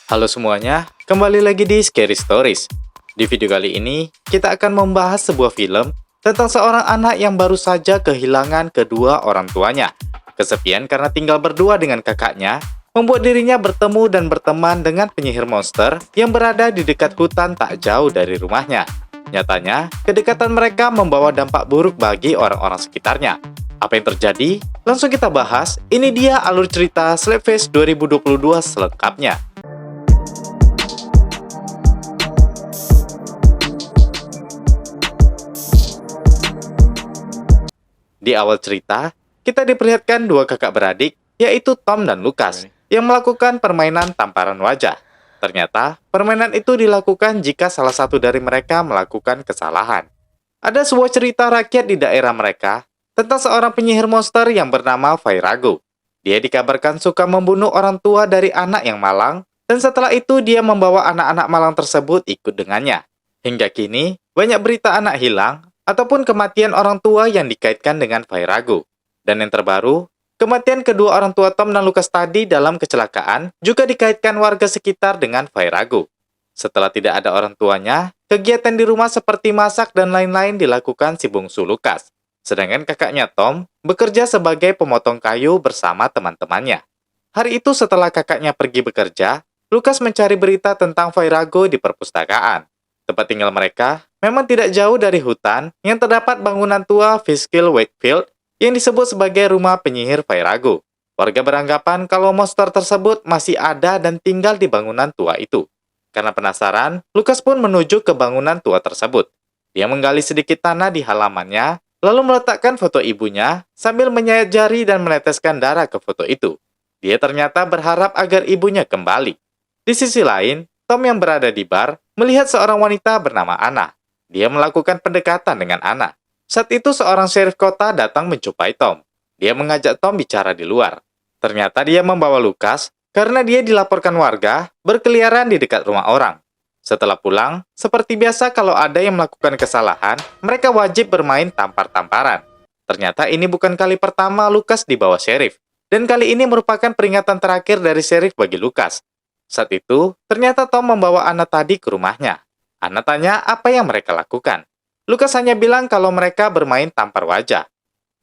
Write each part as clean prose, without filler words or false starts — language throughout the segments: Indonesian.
Halo semuanya, kembali lagi di Scary Stories. Di video kali ini, kita akan membahas sebuah film tentang seorang anak yang baru saja kehilangan kedua orang tuanya. Kesepian karena tinggal berdua dengan kakaknya, membuat dirinya bertemu dan berteman dengan penyihir monster yang berada di dekat hutan tak jauh dari rumahnya. Nyatanya, kedekatan mereka membawa dampak buruk bagi orang-orang sekitarnya. Apa yang terjadi? Langsung kita bahas, ini dia alur cerita Slapface 2022 selengkapnya. Di awal cerita, kita diperlihatkan dua kakak beradik, yaitu Tom dan Lucas, yang melakukan permainan tamparan wajah. Ternyata, permainan itu dilakukan jika salah satu dari mereka melakukan kesalahan. Ada sebuah cerita rakyat di daerah mereka tentang seorang penyihir monster yang bernama Vairago. Dia dikabarkan suka membunuh orang tua dari anak yang malang, dan setelah itu dia membawa anak-anak malang tersebut ikut dengannya. Hingga kini, banyak berita anak hilang ataupun kematian orang tua yang dikaitkan dengan Vairago. Dan yang terbaru, kematian kedua orang tua Tom dan Lucas tadi dalam kecelakaan juga dikaitkan warga sekitar dengan Vairago. Setelah tidak ada orang tuanya, kegiatan di rumah seperti masak dan lain-lain dilakukan si bungsu Lucas. Sedangkan kakaknya Tom bekerja sebagai pemotong kayu bersama teman-temannya. Hari itu setelah kakaknya pergi bekerja, Lucas mencari berita tentang Vairago di perpustakaan. Tempat tinggal mereka memang tidak jauh dari hutan yang terdapat bangunan tua Fishkill Wakefield yang disebut sebagai rumah penyihir Vairago. Warga beranggapan kalau monster tersebut masih ada dan tinggal di bangunan tua itu. Karena penasaran, Lucas pun menuju ke bangunan tua tersebut. Dia menggali sedikit tanah di halamannya, lalu meletakkan foto ibunya sambil menyayat jari dan meneteskan darah ke foto itu. Dia ternyata berharap agar ibunya kembali. Di sisi lain, Tom yang berada di bar melihat seorang wanita bernama Anna. Dia melakukan pendekatan dengan Anna. Saat itu seorang sheriff kota datang menjumpai Tom. Dia mengajak Tom bicara di luar. Ternyata dia membawa Lucas karena dia dilaporkan warga berkeliaran di dekat rumah orang. Setelah pulang, seperti biasa kalau ada yang melakukan kesalahan, mereka wajib bermain tampar-tamparan. Ternyata ini bukan kali pertama Lucas dibawa sheriff. Dan kali ini merupakan peringatan terakhir dari sheriff bagi Lucas. Saat itu, ternyata Tom membawa Anna tadi ke rumahnya. Anna tanya apa yang mereka lakukan. Lucas hanya bilang kalau mereka bermain tampar wajah.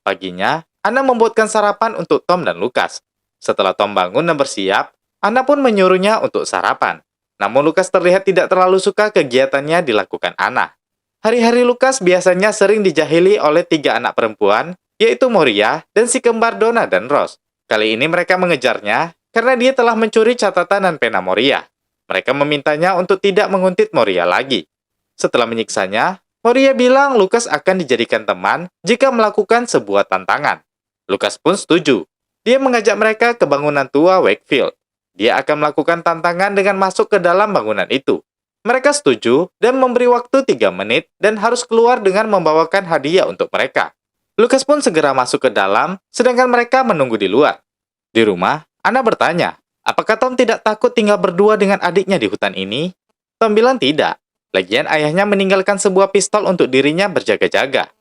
Paginya, Anna membuatkan sarapan untuk Tom dan Lucas. Setelah Tom bangun dan bersiap, Anna pun menyuruhnya untuk sarapan. Namun Lucas terlihat tidak terlalu suka kegiatannya dilakukan Anna. Hari-hari Lucas biasanya sering dijahili oleh 3 anak perempuan, yaitu Moria dan si kembar Donna dan Rose. Kali ini mereka mengejarnya karena dia telah mencuri catatan dan pena Moria. Mereka memintanya untuk tidak menguntit Moria lagi. Setelah menyiksanya, Moria bilang Lucas akan dijadikan teman jika melakukan sebuah tantangan. Lucas pun setuju. Dia mengajak mereka ke bangunan tua Wakefield. Dia akan melakukan tantangan dengan masuk ke dalam bangunan itu. Mereka setuju dan memberi waktu 3 menit dan harus keluar dengan membawakan hadiah untuk mereka. Lucas pun segera masuk ke dalam, sedangkan mereka menunggu di luar. Di rumah, Anna bertanya, apakah Tom tidak takut tinggal berdua dengan adiknya di hutan ini? Tom bilang tidak. Lagian ayahnya meninggalkan sebuah pistol untuk dirinya berjaga-jaga.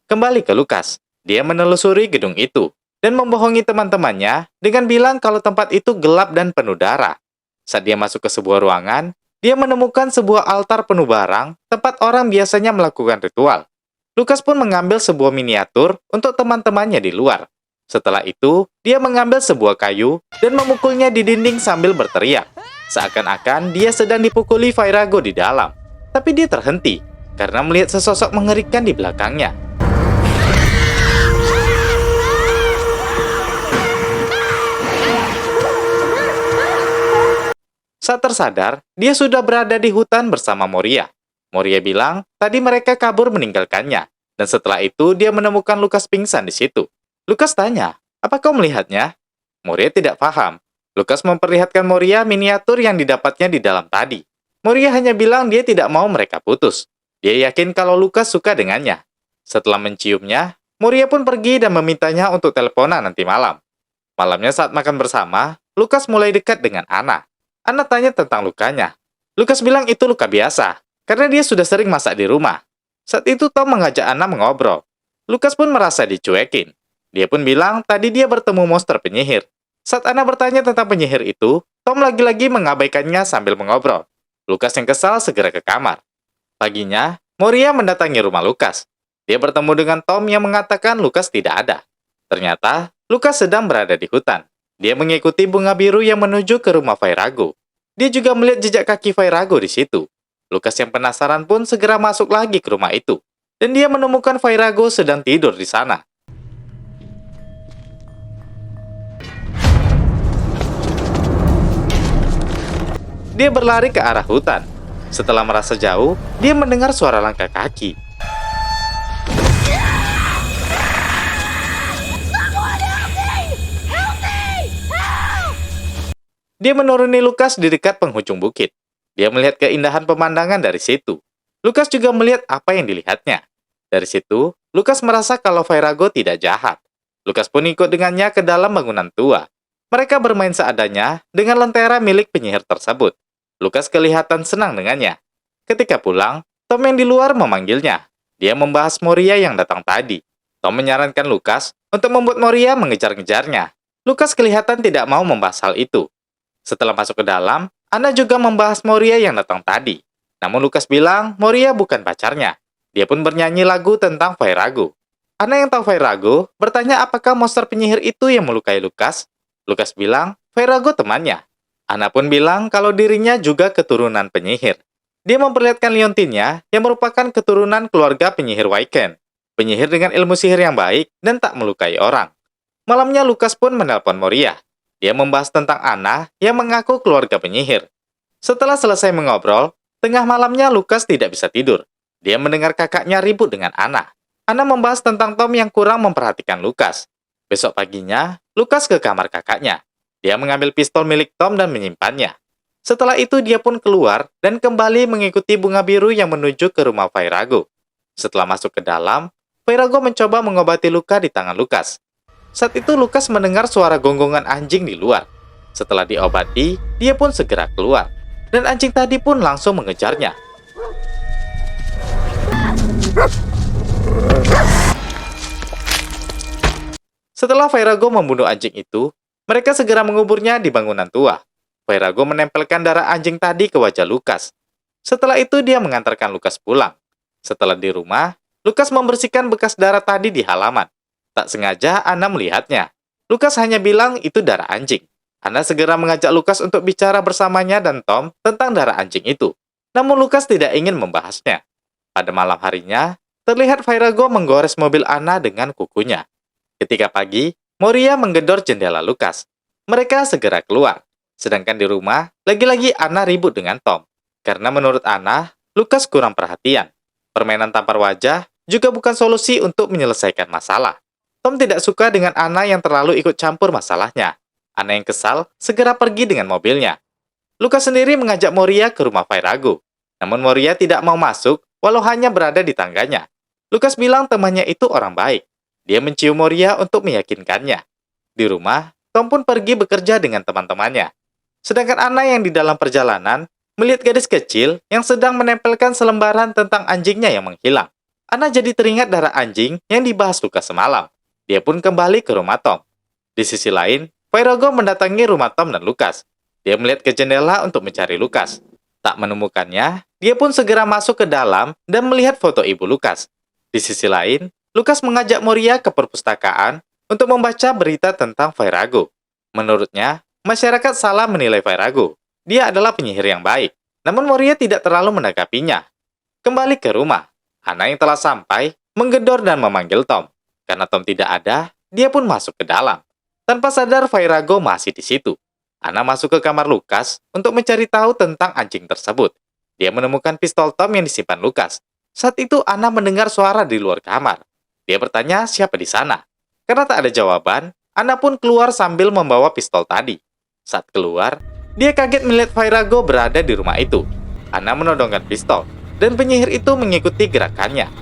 Kembali ke Lucas. Dia menelusuri gedung itu dan membohongi teman-temannya dengan bilang kalau tempat itu gelap dan penuh darah. Saat dia masuk ke sebuah ruangan, dia menemukan sebuah altar penuh barang tempat orang biasanya melakukan ritual. Lucas pun mengambil sebuah miniatur untuk teman-temannya di luar. Setelah itu, dia mengambil sebuah kayu dan memukulnya di dinding sambil berteriak. Seakan-akan dia sedang dipukuli Vairago di dalam. Tapi dia terhenti karena melihat sesosok mengerikan di belakangnya. Saat tersadar, dia sudah berada di hutan bersama Moria. Moria bilang tadi mereka kabur meninggalkannya. Dan setelah itu dia menemukan Lucas pingsan di situ. Lucas tanya, apa kau melihatnya? Moria tidak paham. Lucas memperlihatkan Moria miniatur yang didapatnya di dalam tadi. Moria hanya bilang dia tidak mau mereka putus. Dia yakin kalau Lucas suka dengannya. Setelah menciumnya, Moria pun pergi dan memintanya untuk teleponan nanti malam. Malamnya saat makan bersama, Lucas mulai dekat dengan Anna. Anna tanya tentang lukanya. Lucas bilang itu luka biasa, karena dia sudah sering masak di rumah. Saat itu Tom mengajak Anna mengobrol. Lucas pun merasa dicuekin. Dia pun bilang tadi dia bertemu monster penyihir. Saat Anna bertanya tentang penyihir itu, Tom lagi-lagi mengabaikannya sambil mengobrol. Lukas yang kesal segera ke kamar. Paginya, Moria mendatangi rumah Lukas. Dia bertemu dengan Tom yang mengatakan Lukas tidak ada. Ternyata, Lukas sedang berada di hutan. Dia mengikuti bunga biru yang menuju ke rumah Fairago. Dia juga melihat jejak kaki Fairago di situ. Lukas yang penasaran pun segera masuk lagi ke rumah itu. Dan dia menemukan Fairago sedang tidur di sana. Dia berlari ke arah hutan. Setelah merasa jauh, dia mendengar suara langkah kaki. Dia menuruni Lukas di dekat penghujung bukit. Dia melihat keindahan pemandangan dari situ. Lukas juga melihat apa yang dilihatnya. Dari situ, Lukas merasa kalau Fairago tidak jahat. Lukas pun ikut dengannya ke dalam bangunan tua. Mereka bermain seadanya dengan lentera milik penyihir tersebut. Lukas kelihatan senang dengannya. Ketika pulang, Tom yang di luar memanggilnya. Dia membahas Moria yang datang tadi. Tom menyarankan Lukas untuk membuat Moria mengejar-ngejarnya. Lukas kelihatan tidak mau membahas hal itu. Setelah masuk ke dalam, Anna juga membahas Moria yang datang tadi. Namun Lukas bilang Moria bukan pacarnya. Dia pun bernyanyi lagu tentang Fairago. Anna yang tahu Fairago bertanya apakah monster penyihir itu yang melukai Lukas. Lukas bilang Fairago temannya. Anna pun bilang kalau dirinya juga keturunan penyihir. Dia memperlihatkan liontinnya yang merupakan keturunan keluarga penyihir Waiken. Penyihir dengan ilmu sihir yang baik dan tak melukai orang. Malamnya Lukas pun menelpon Moria. Dia membahas tentang Anna yang mengaku keluarga penyihir. Setelah selesai mengobrol, tengah malamnya Lukas tidak bisa tidur. Dia mendengar kakaknya ribut dengan Anna. Anna membahas tentang Tom yang kurang memperhatikan Lukas. Besok paginya, Lukas ke kamar kakaknya. Dia mengambil pistol milik Tom dan menyimpannya. Setelah itu dia pun keluar dan kembali mengikuti bunga biru yang menuju ke rumah Fairago. Setelah masuk ke dalam, Fairago mencoba mengobati luka di tangan Lukas. Saat itu Lukas mendengar suara gonggongan anjing di luar. Setelah diobati, dia pun segera keluar. Dan anjing tadi pun langsung mengejarnya. Setelah Fairago membunuh anjing itu, mereka segera menguburnya di bangunan tua. Fairago menempelkan darah anjing tadi ke wajah Lukas. Setelah itu dia mengantarkan Lukas pulang. Setelah di rumah, Lukas membersihkan bekas darah tadi di halaman. Tak sengaja Anna melihatnya. Lukas hanya bilang itu darah anjing. Anna segera mengajak Lukas untuk bicara bersamanya dan Tom tentang darah anjing itu. Namun Lukas tidak ingin membahasnya. Pada malam harinya, terlihat Fairago menggores mobil Anna dengan kukunya. Ketika pagi, Moria menggedor jendela Lukas. Mereka segera keluar. Sedangkan di rumah, lagi-lagi Anna ribut dengan Tom. Karena menurut Anna, Lukas kurang perhatian. Permainan tampar wajah juga bukan solusi untuk menyelesaikan masalah. Tom tidak suka dengan Anna yang terlalu ikut campur masalahnya. Anna yang kesal segera pergi dengan mobilnya. Lukas sendiri mengajak Moria ke rumah Fairago. Namun Moria tidak mau masuk walau hanya berada di tangganya. Lukas bilang temannya itu orang baik. Dia mencium Moria untuk meyakinkannya. Di rumah, Tom pun pergi bekerja dengan teman-temannya. Sedangkan Anna yang di dalam perjalanan melihat gadis kecil yang sedang menempelkan selembaran tentang anjingnya yang menghilang. Anna jadi teringat darah anjing yang dibahas Lukas semalam. Dia pun kembali ke rumah Tom. Di sisi lain, Fairago mendatangi rumah Tom dan Lukas. Dia melihat ke jendela untuk mencari Lukas. Tak menemukannya, dia pun segera masuk ke dalam dan melihat foto ibu Lukas. Di sisi lain, Lukas mengajak Moria ke perpustakaan untuk membaca berita tentang Fairago. Menurutnya, masyarakat salah menilai Fairago. Dia adalah penyihir yang baik. Namun Moria tidak terlalu menanggapinya. Kembali ke rumah, Anna yang telah sampai menggedor dan memanggil Tom. Karena Tom tidak ada, dia pun masuk ke dalam. Tanpa sadar Fairago masih di situ. Anna masuk ke kamar Lukas untuk mencari tahu tentang anjing tersebut. Dia menemukan pistol Tom yang disimpan Lukas. Saat itu Anna mendengar suara di luar kamar. Dia bertanya siapa di sana. Karena tak ada jawaban, Anna pun keluar sambil membawa pistol tadi. Saat keluar, dia kaget melihat Fairago berada di rumah itu. Anna menodongkan pistol, dan penyihir itu mengikuti gerakannya.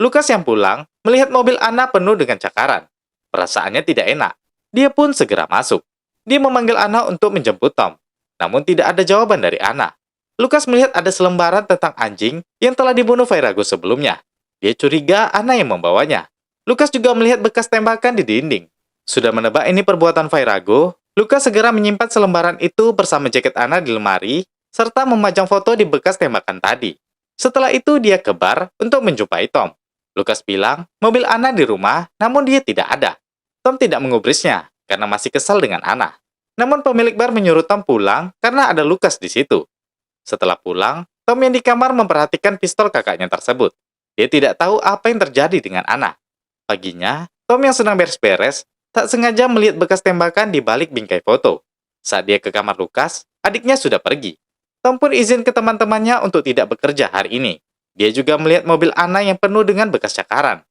Lukas yang pulang melihat mobil Anna penuh dengan cakaran. Perasaannya tidak enak. Dia pun segera masuk. Dia memanggil Anna untuk menjemput Tom. Namun tidak ada jawaban dari Anna. Lukas melihat ada selembaran tentang anjing yang telah dibunuh Fairago sebelumnya. Dia curiga Anna yang membawanya. Lucas juga melihat bekas tembakan di dinding. Sudah menebak ini perbuatan Firago, Lucas segera menyimpan selembaran itu bersama jaket Anna di lemari, serta memajang foto di bekas tembakan tadi. Setelah itu dia ke bar untuk menjumpai Tom. Lucas bilang mobil Anna di rumah, namun dia tidak ada. Tom tidak mengubrisnya karena masih kesal dengan Anna. Namun pemilik bar menyuruh Tom pulang karena ada Lucas di situ. Setelah pulang, Tom yang di kamar memperhatikan pistol kakaknya tersebut. Dia tidak tahu apa yang terjadi dengan Anna. Paginya, Tom yang sedang beres-beres, tak sengaja melihat bekas tembakan di balik bingkai foto. Saat dia ke kamar Lucas, adiknya sudah pergi. Tom pun izin ke teman-temannya untuk tidak bekerja hari ini. Dia juga melihat mobil Anna yang penuh dengan bekas cakaran.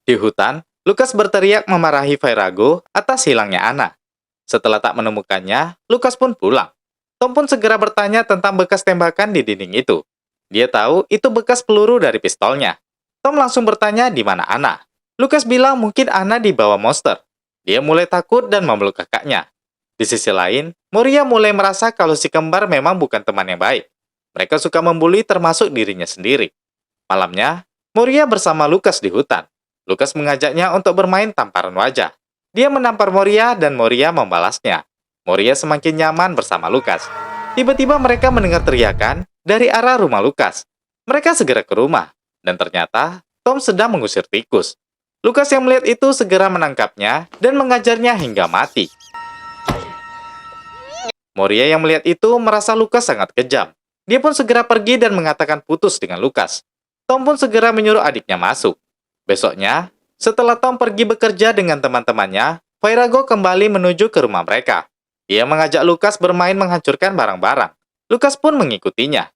Di hutan, Lucas berteriak memarahi Firago atas hilangnya Anna. Setelah tak menemukannya, Lucas pun pulang. Tom pun segera bertanya tentang bekas tembakan di dinding itu. Dia tahu itu bekas peluru dari pistolnya. Tom langsung bertanya di mana Anna. Lucas bilang mungkin Anna dibawa monster. Dia mulai takut dan memeluk kakaknya. Di sisi lain, Moria mulai merasa kalau si kembar memang bukan teman yang baik. Mereka suka membuli termasuk dirinya sendiri. Malamnya, Moria bersama Lucas di hutan. Lucas mengajaknya untuk bermain tamparan wajah. Dia menampar Moria dan Moria membalasnya. Moria semakin nyaman bersama Lucas. Tiba-tiba mereka mendengar teriakan dari arah rumah Lucas. Mereka segera ke rumah, dan ternyata Tom sedang mengusir tikus. Lucas yang melihat itu segera menangkapnya dan mengajarnya hingga mati. Moria yang melihat itu merasa Lucas sangat kejam. Dia pun segera pergi dan mengatakan putus dengan Lucas. Tom pun segera menyuruh adiknya masuk. Besoknya, setelah Tom pergi bekerja dengan teman-temannya, Firago kembali menuju ke rumah mereka. Dia mengajak Lucas bermain menghancurkan barang-barang. Lucas pun mengikutinya.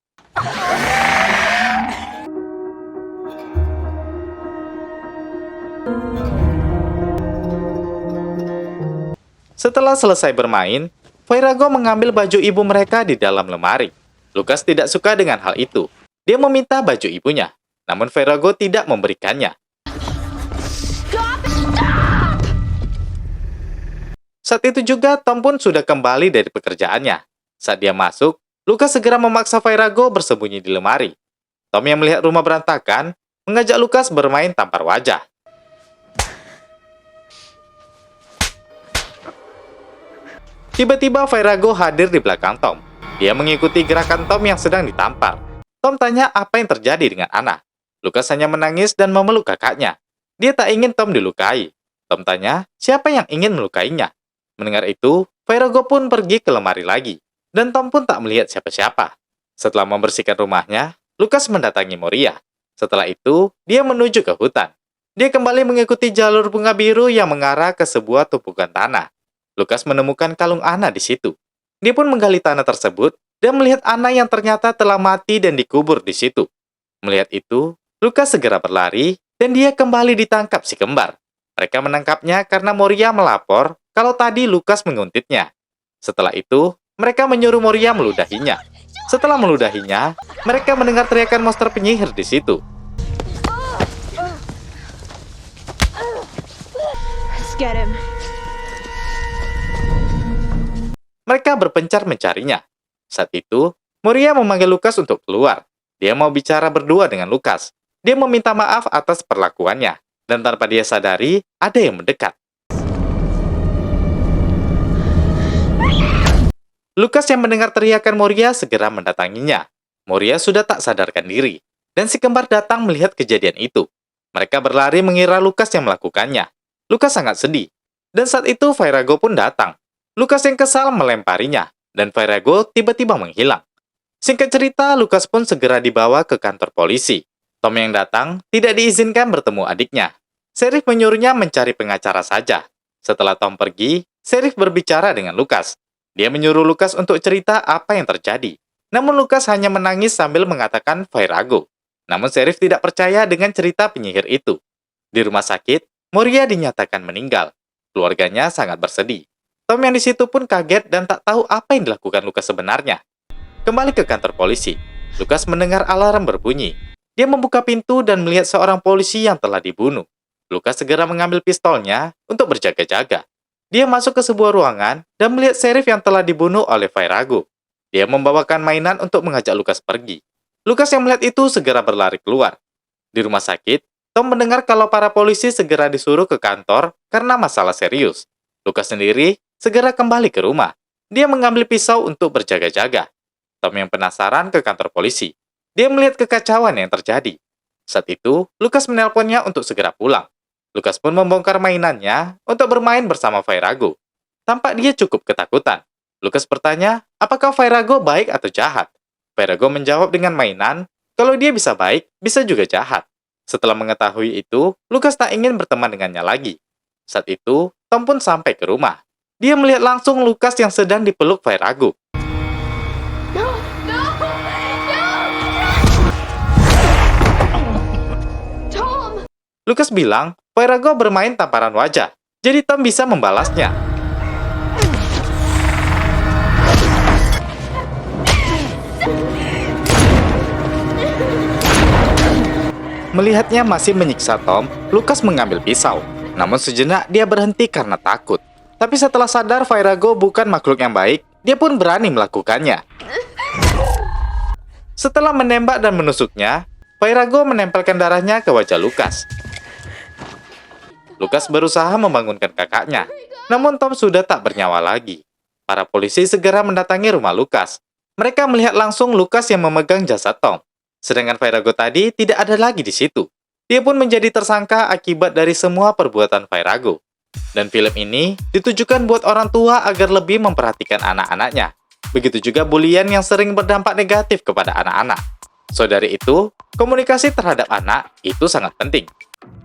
Setelah selesai bermain, Firago mengambil baju ibu mereka di dalam lemari. Lucas tidak suka dengan hal itu. Dia meminta baju ibunya, namun Firago tidak memberikannya. Saat itu juga Tom pun sudah kembali dari pekerjaannya. Saat dia masuk, Lucas segera memaksa Firago bersembunyi di lemari. Tom yang melihat rumah berantakan, mengajak Lucas bermain tampar wajah. Tiba-tiba Firago hadir di belakang Tom. Dia mengikuti gerakan Tom yang sedang ditampar. Tom tanya apa yang terjadi dengan Anna. Lucas hanya menangis dan memeluk kakaknya. Dia tak ingin Tom dilukai. Tom tanya siapa yang ingin melukainya. Mendengar itu, Firago pun pergi ke lemari lagi. Dan Tom pun tak melihat siapa-siapa. Setelah membersihkan rumahnya, Lucas mendatangi Moria. Setelah itu, dia menuju ke hutan. Dia kembali mengikuti jalur bunga biru yang mengarah ke sebuah tumpukan tanah. Lucas menemukan kalung Anna di situ. Dia pun menggali tanah tersebut dan melihat Anna yang ternyata telah mati dan dikubur di situ. Melihat itu, Lucas segera berlari dan dia kembali ditangkap si kembar. Mereka menangkapnya karena Moria melapor kalau tadi Lucas menguntitnya. Setelah itu, mereka menyuruh Moria meludahinya. Setelah meludahinya, mereka mendengar teriakan monster penyihir di situ. Let's get him. Mereka berpencar mencarinya. Saat itu, Moria memanggil Lucas untuk keluar. Dia mau bicara berdua dengan Lucas. Dia meminta maaf atas perlakuannya. Dan tanpa dia sadari, ada yang mendekat. Lucas yang mendengar teriakan Moria segera mendatanginya. Moria sudah tak sadarkan diri. Dan si kembar datang melihat kejadian itu. Mereka berlari mengira Lucas yang melakukannya. Lucas sangat sedih. Dan saat itu Firago pun datang. Lucas yang kesal melemparinya. Dan Firago tiba-tiba menghilang. Singkat cerita, Lucas pun segera dibawa ke kantor polisi. Tom yang datang tidak diizinkan bertemu adiknya. Sheriff menyuruhnya mencari pengacara saja. Setelah Tom pergi, Sheriff berbicara dengan Lucas. Dia menyuruh Lucas untuk cerita apa yang terjadi. Namun Lucas hanya menangis sambil mengatakan Firago. Namun Sheriff tidak percaya dengan cerita penyihir itu. Di rumah sakit, Moria dinyatakan meninggal. Keluarganya sangat bersedih. Tom yang di situ pun kaget dan tak tahu apa yang dilakukan Lucas sebenarnya. Kembali ke kantor polisi, Lucas mendengar alarm berbunyi. Dia membuka pintu dan melihat seorang polisi yang telah dibunuh. Lucas segera mengambil pistolnya untuk berjaga-jaga. Dia masuk ke sebuah ruangan dan melihat Sheriff yang telah dibunuh oleh Firago. Dia membawakan mainan untuk mengajak Lucas pergi. Lucas yang melihat itu segera berlari keluar. Di rumah sakit, Tom mendengar kalau para polisi segera disuruh ke kantor karena masalah serius. Lukas sendiri segera kembali ke rumah. Dia mengambil pisau untuk berjaga-jaga. Tom yang penasaran ke kantor polisi. Dia melihat kekacauan yang terjadi. Saat itu, Lukas menelponnya untuk segera pulang. Lukas pun membongkar mainannya untuk bermain bersama Firago. Tampak dia cukup ketakutan. Lukas bertanya, apakah Firago baik atau jahat? Firago menjawab dengan mainan, kalau dia bisa baik, bisa juga jahat. Setelah mengetahui itu, Lukas tak ingin berteman dengannya lagi. Saat itu, Tom pun sampai ke rumah. Dia melihat langsung Lukas yang sedang dipeluk Firago. No, no, no, Tom! Lukas bilang, Firago bermain tamparan wajah, jadi Tom bisa membalasnya. Melihatnya masih menyiksa Tom, Lukas mengambil pisau. Namun sejenak dia berhenti karena takut. Tapi setelah sadar Firago bukan makhluk yang baik, dia pun berani melakukannya. Setelah menembak dan menusuknya, Firago menempelkan darahnya ke wajah Lukas. Lukas berusaha membangunkan kakaknya, namun Tom sudah tak bernyawa lagi. Para polisi segera mendatangi rumah Lukas. Mereka melihat langsung Lukas yang memegang jasad Tom. Sedangkan Firago tadi tidak ada lagi di situ. Dia pun menjadi tersangka akibat dari semua perbuatan Firago. Dan film ini ditujukan buat orang tua agar lebih memperhatikan anak-anaknya. Begitu juga bulian yang sering berdampak negatif kepada anak-anak. So dari itu, komunikasi terhadap anak itu sangat penting.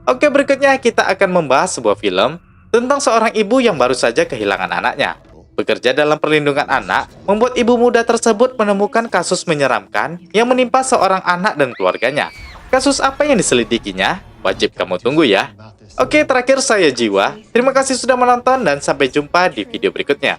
Oke, berikutnya kita akan membahas sebuah film tentang seorang ibu yang baru saja kehilangan anaknya. Bekerja dalam perlindungan anak, membuat ibu muda tersebut menemukan kasus menyeramkan yang menimpa seorang anak dan keluarganya. Kasus apa yang diselidikinya? Wajib kamu tunggu ya. Oke, terakhir saya Jiwa. Terima kasih sudah menonton dan sampai jumpa di video berikutnya.